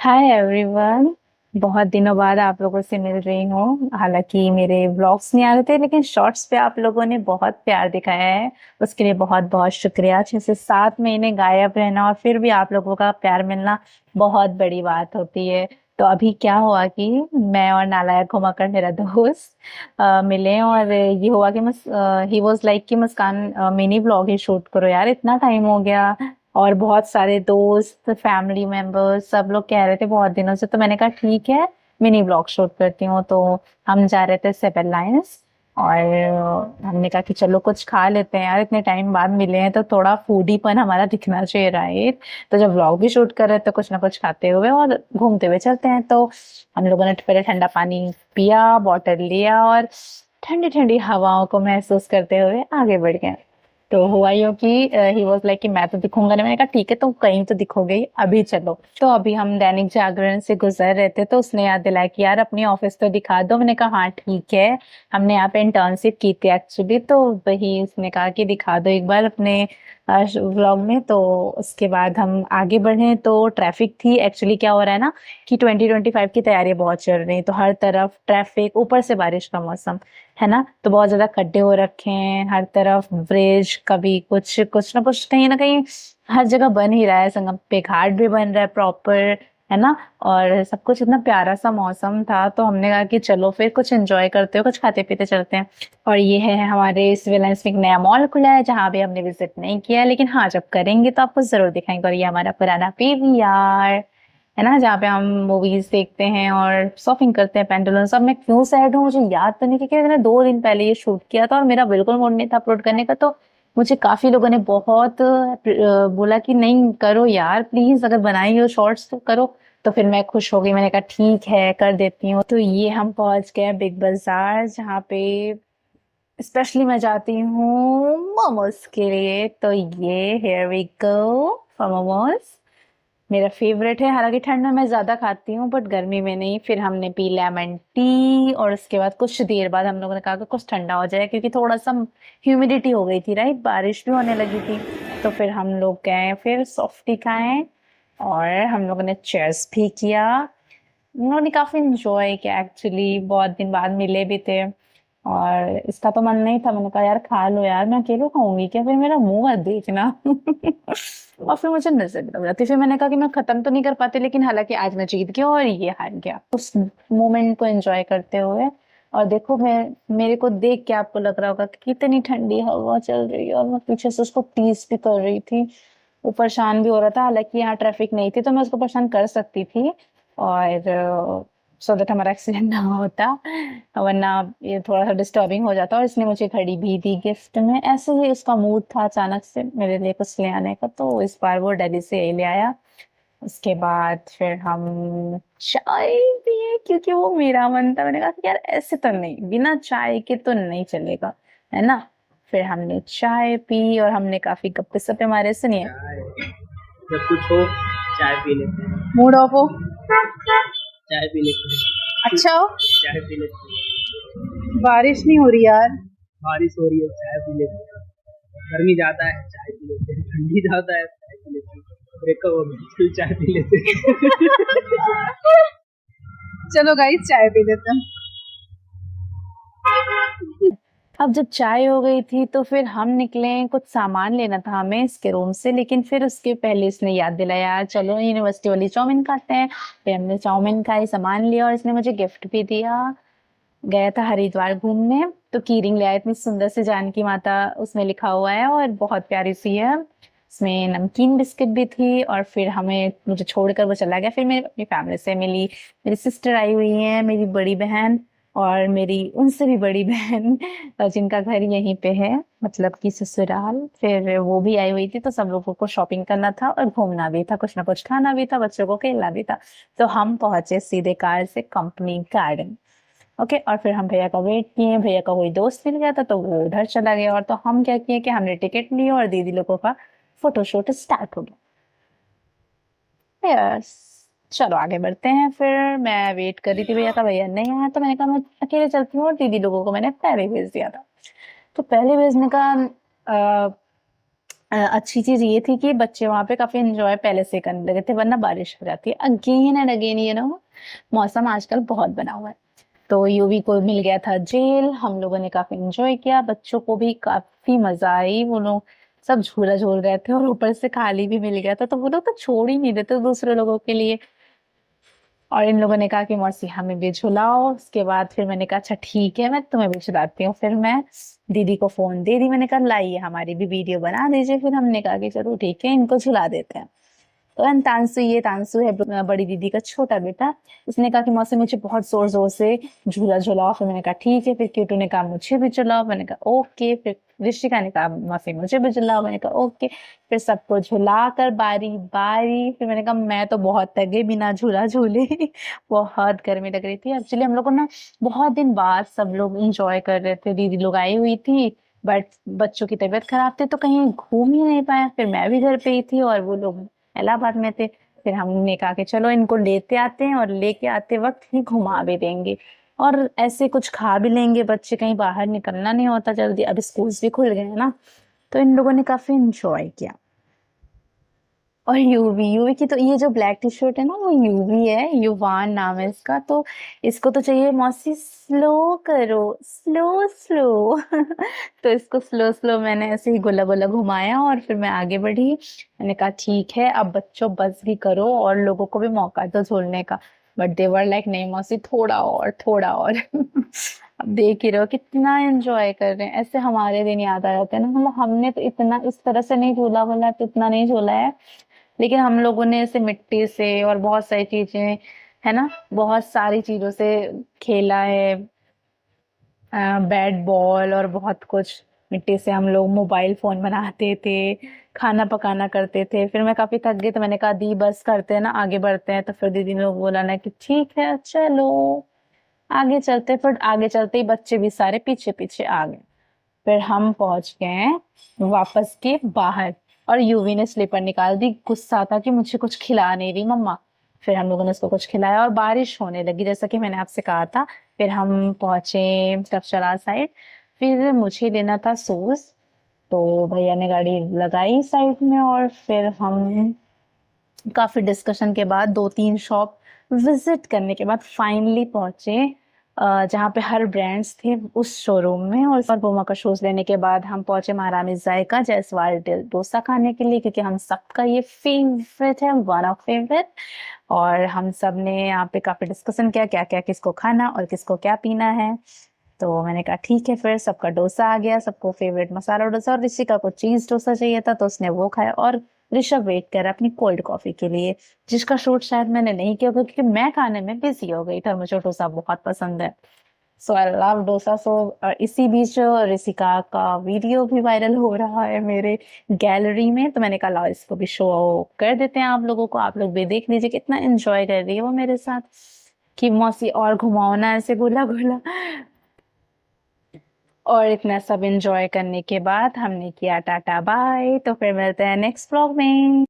Hi everyone. बहुत दिनों बाद आप लोगों से मिल रही हूँ। हालांकि मेरे व्लॉग्स नहीं आ रहे थे, लेकिन शॉर्ट्स पे आप लोगों ने बहुत प्यार दिखाया है। उसके लिए बहुत बहुत शुक्रिया। 6 से 7 महीने गायब रहना और फिर भी आप लोगों का प्यार मिलना बहुत बड़ी बात होती है। तो अभी क्या हुआ कि मैं और नालायक घुमाकर मेरा दोस्त मिले, और ये हुआ कि ही वॉज लाइक कि मुस्कान मिनी ब्लॉग ही शूट करो यार, इतना टाइम हो गया। और बहुत सारे दोस्त, फैमिली मेंबर्स सब लोग कह रहे थे बहुत दिनों से, तो मैंने कहा ठीक है, मिनी ब्लॉग शूट करती हूँ। तो हम जा रहे थे सेवन लाइन्स, और हमने कहा कि चलो कुछ खा लेते हैं यार, इतने टाइम बाद मिले हैं तो थोड़ा फूडीपन हमारा दिखना चाहिए, राइट। तो जब व्लॉग भी शूट कर रहे हैं तो कुछ ना कुछ खाते हुए और घूमते हुए चलते हैं। तो हम लोगों ने पहले ठंडा पानी पिया, बॉटल लिया, और ठंडी ठंडी हवाओं को महसूस करते हुए आगे बढ़ गए। तो हुआ यूँ कि ही वाज़ लाइक कि मैं तो दिखूँगा नहीं। मैंने कहा ठीक है, तुम कहीं तो दिखोगे ही, अभी चलो। तो अभी हम दैनिक जागरण से गुज़र रहे थे, तो उसने याद दिलाया कि यार अपनी ऑफ़िस तो दिखा दो। मैंने कहा हाँ ठीक है, हमने यहाँ पे इंटर्नशिप की थी एक्चुअली, तो वही उसने कहा कि दिखा दो एक बार अपने व्लॉग में। तो उसके बाद हम आगे बढ़े तो ट्रैफ़िक थी। एक्चुअली क्या हो रहा है ना कि 2025 की तैयारियाँ बहुत चल रही हैं, तो हर तरफ ट्रैफ़िक, ऊपर से बारिश का मौसम, है ना? तो बहुत ज़्यादा खड्डे हो रखे हैं, हर तरफ ब्रिज, कभी कुछ ना कुछ, कहीं न कहीं हर जगह बन ही रहा है। संगम पे घाट भी बन रहा है प्रॉपर, है ना? और सब कुछ इतना प्यारा-सा मौसम था, तो हमने कहा कि चलो फिर कुछ एन्जॉय करते हुए कुछ खाते-पीते चलते हैं। और ये है हमारे सिविल लाइन्स में एक नया मॉल खुला है, जहाँ अभी हमने विज़िट नहीं किया है, लेकिन हाँ, जब करेंगे तो आपको ज़रूर दिखाएँगे। और ये हमारा पुराना पीवीआर, है ना? जहाँ पे हम मूवीज़ देखते हैं और शॉपिंग करते हैं पेंडुलम्स। अब मैं क्यों सैड हूँ मुझे याद तो नहीं, क्योंकि मैंने 2 दिन पहले ये शूट किया था और मेरा बिल्कुल मूड नहीं था अपलोड करने का। तो मुझे काफ़ी लोगों ने बहुत बोला कि नहीं करो यार प्लीज़, अगर बनाई हो शॉर्ट्स तो करो। तो फिर मैं खुश हो गई, मैंने कहा ठीक है कर देती हूँ। तो ये हम पहुँच गए बिग बाज़ार, जहाँ पे स्पेशली मैं जाती हूँ मोमोज़ के लिए। तो ये here we go for momos. मेरा फेवरेट है। हालाँकि ठंड में मैं ज़्यादा खाती हूँ बट गर्मी में नहीं। फिर हमने पी लेमन टी, और उसके बाद कुछ देर बाद हम लोगों ने कहा कि कुछ ठंडा हो जाए, क्योंकि थोड़ा-सा ह्यूमिडिटी हो गई थी, राइट? बारिश भी होने लगी थी। तो फिर हम लोग गए, फिर सॉफ्ट टी खाएँ, और हम लोगों ने चेस भी किया। उन्होंने काफ़ी एन्जॉय किया एक्चुअली, बहुत दिन बाद मिले भी थे। और इसका तो मन नहीं था, मैंने कहा यार खा लो यार, मैं अकेले खाऊँगी क्या? फिर मेरा मुँह मत देखना। और फिर मुझे नज़र लग जाती। फिर मैंने कहा कि मैं ख़त्म तो नहीं कर पाती, लेकिन हालाँकि आज मैं जीत गई और ये हार गया। उस मोमेंट को एन्जॉय करते हुए। और देखो, मैं मेरे को देख के आपको लग रहा होगा कि कितनी ठंडी हवा चल रही है, और मैं पीछे से उसको टीज़ भी कर रही थी। वो परेशान भी हो रहा था, हालाँकि यहाँ ट्रैफ़िक नहीं थी तो मैं उसको परेशान कर सकती थी, और सो दैट हमारा एक्सीडेंट ना होता, वरना ये थोड़ा-सा डिस्टर्बिंग हो जाता। और इसने मुझे घड़ी भी दी गिफ्ट में। ऐसे ही उसका मूड था अचानक से मेरे लिए कुछ ले आने का, तो इस बार वो दिल्ली से यही ले आया। उसके बाद फिर हम चाय पिए, क्योंकि वो मेरा मन था। मैंने कहा कि यार ऐसे तो नहीं, बिना चाय के तो नहीं चलेगा, है ना? फिर हमने चाय पी और हमने काफ़ी गप्पे-सप्पे मारे। सुनिए। चाय जब कुछ हो चाय पी लेते हैं। मूड ऑफ हो? चाय पी लेते हैं। अच्छा हो? चाय पी लेते हैं। बारिश नहीं हो रही यार। बारिश हो रही है चाय पी लेते हैं। गर्मी ज़्यादा है चाय पी लेते हैं। ठंडी ज़्यादा है चाय पी लेते हैं। ब्रेकअप हो गया फिर चाय पी लेते हैं। चलो गाइस, चाय पी लेते हैं। अब जब चाय हो गई थी तो फिर हम निकले, कुछ सामान लेना था हमें इसके रूम से, लेकिन फिर उसके पहले इसने याद दिलाया यार चलो यूनिवर्सिटी वाली चाउमीन खाते हैं। फिर हमने चाउमीन खाई, सामान लिया, और इसने मुझे गिफ्ट भी दिया। गया था हरिद्वार घूमने, तो कीरिंग ले आया, इतनी सुंदर सी जानकी माता उसमें लिखा हुआ है और बहुत प्यारी सी है। इसमें नमकीन बिस्किट भी थी, और फिर हमें मुझे छोड़कर वो चला गया। फिर मैं अपनी फैमिली से मिली, मेरी सिस्टर आई हुई है, मेरी बड़ी बहन, और मेरी उनसे भी बड़ी बहन जिनका घर यहीं पे है, मतलब कि ससुराल। फिर वो भी आई हुई थी, तो सब लोगों को शॉपिंग करना था और घूमना भी था, कुछ ना कुछ खाना भी था, बच्चों को खेलना भी था। तो हम पहुंचे सीधे कार से कंपनी गार्डन। ओके, और फिर हम भैया का वेट किए। भैया का कोई दोस्त मिल गया था तो वो उधर चला गया, और तो हम क्या किए कि हमने टिकट लिए और दीदी लोगों का फोटोशूट स्टार्ट हो गया। यस, चलो आगे बढ़ते हैं। फिर मैं वेट कर रही थी भैया का, भैया नहीं आया, तो मैंने कहा मैं अकेले चलती हूँ, और दीदी लोगों को मैंने पहले भेज दिया था। तो पहले भेजने का अच्छी चीज ये थी कि बच्चे वहां पे काफी एंजॉय पहले से करने लगे थे, वरना बारिश हो जाती है अगेन एंड अगेन, मौसम आजकल बहुत बना हुआ है। तो यूवी को मिल गया था जेल, हम लोगों ने काफी एंजॉय किया, बच्चों को भी काफी मजा आई, वो लोग सब झूला झूल रहे थे और ऊपर से खाली भी मिल गया था, तो वो लोग तो छोड़ ही नहीं देते दूसरे लोगों के लिए। और इन लोगों ने कहा कि मौसी हमें भी झुलाओ। उसके बाद फिर मैंने कहा अच्छा ठीक है, मैं तुम्हें भी झुलाती हूँ। फिर मैं दीदी को फोन दे दी, मैंने कहा लाइए हमारी भी वीडियो बना दीजिए। फिर हमने कहा कि चलो ठीक है, इनको झुला देते हैं। तो तांसु, ये तांसु है बड़ी दीदी का छोटा बेटा, उसने कहा कि मौसी मुझे बहुत जोर जोर से झूला झुलाओ। फिर मैंने कहा ठीक है, फिर क्यूटू ने कहा मुझे भी झुलाओ, मैंने कहा ओके। फिर ऋषिका ने कहा मौसी मुझे भी झुलाओ, मैंने कहा ओके। फिर सबको झुला कर बारी बारी, फिर मैंने कहा मैं तो बहुत थक गई बिना झूला झूले बहुत गर्मी लग रही थी। एक्चुअली हम लोग को ना बहुत दिन बाद सब लोग इंजॉय कर रहे थे, दीदी लोग आई हुई थी, बट बच्चों की तबीयत खराब थी तो कहीं घूम ही नहीं पाया। फिर मैं भी घर पे ही थी और वो लोग इलाहाबाद में थे। फिर हमने कहा कि चलो इनको लेते आते हैं और लेके आते वक्त ही घुमा भी देंगे और ऐसे कुछ खा भी लेंगे, बच्चे कहीं बाहर निकलना नहीं होता जल्दी, अब स्कूल्स भी खुल गए हैं ना। तो इन लोगों ने काफी इंजॉय किया। और यूवी, यूवी की तो ये जो ब्लैक टी शर्ट है ना, वो यूवी है, युवान नाम है इसका। तो इसको तो चाहिए मौसी स्लो करो, स्लो स्लो तो इसको स्लो स्लो मैंने ऐसे ही गोला गोला घुमाया और फिर मैं आगे बढ़ी। मैंने कहा ठीक है अब बच्चों बस भी करो और लोगों को भी मौका दो झूलने का। बट दे वर लाइक नहीं मौसी थोड़ा और थोड़ा और अब देख ही रहे हो कितना एंजॉय कर रहे हैं। ऐसे हमारे दिन याद आ जाते हैं ना, मतलब हमने तो इतना इस तरह से नहीं झूला बोला तो इतना नहीं झूला है, लेकिन हम लोगों ने ऐसे मिट्टी से और बहुत सारी चीजें, है ना, बहुत सारी चीजों से खेला है, बैट बॉल और बहुत कुछ। मिट्टी से हम लोग मोबाइल फोन बनाते थे, खाना पकाना करते थे। फिर मैं काफी थक गई तो मैंने कहा दी बस करते हैं ना, आगे बढ़ते हैं। तो फिर दीदी ने बोला ना कि ठीक है चलो आगे चलते। फिर आगे चलते ही बच्चे भी सारे पीछे पीछे आ गए। फिर हम पहुंच गए हैं वापस के बाहर और यूवी ने स्लीपर निकाल दी, गुस्सा था कि मुझे कुछ खिला नहीं रही मम्मा। फिर हम लोगों ने उसको कुछ खिलाया और बारिश होने लगी जैसा कि मैंने आपसे कहा था। फिर हम पहुंचे तक्षशिला साइड। फिर मुझे लेना था शूज, तो भैया ने गाड़ी लगाई साइड में और फिर हम काफी डिस्कशन के बाद दो तीन शॉप विजिट करने के बाद फाइनली पहुंचे जहाँ पे हर ब्रांड्स थे उस शोरूम में। और पुमा का शूज लेने के बाद हम पहुंचे महारानी जायका जयसवाल डोसा खाने के लिए, क्योंकि हम सबका ये फेवरेट है, वन ऑफ फेवरेट। और हम सब ने यहाँ पे काफी डिस्कशन किया क्या क्या किसको खाना और किसको क्या पीना है। तो मैंने कहा ठीक है, फिर सबका डोसा आ गया, सबको फेवरेट मसाला डोसा, और ऋषिका को चीज डोसा चाहिए था तो उसने वो खाया। और ऋषभ वेट कर रहा है अपनी कोल्ड कॉफी के लिए, जिसका शूट शायद मैंने नहीं किया क्योंकि मैं खाने में बिजी हो गई था, मुझे डोसा बहुत पसंद है। सो आई लव डोसा। सो इसी बीच ऋषिका का वीडियो भी वायरल हो रहा है मेरे गैलरी में, तो मैंने कहा लाओ इसको भी शो कर देते हैं आप लोगों को, आप लोग भी देख लीजिए कितना एंजॉय कर रही है वो मेरे साथ। कि मौसी और घुमाओ ना ऐसे गोला गोला। और इतना सब एंजॉय करने के बाद हमने किया टाटा बाय, तो फिर मिलते हैं नेक्स्ट व्लॉग में।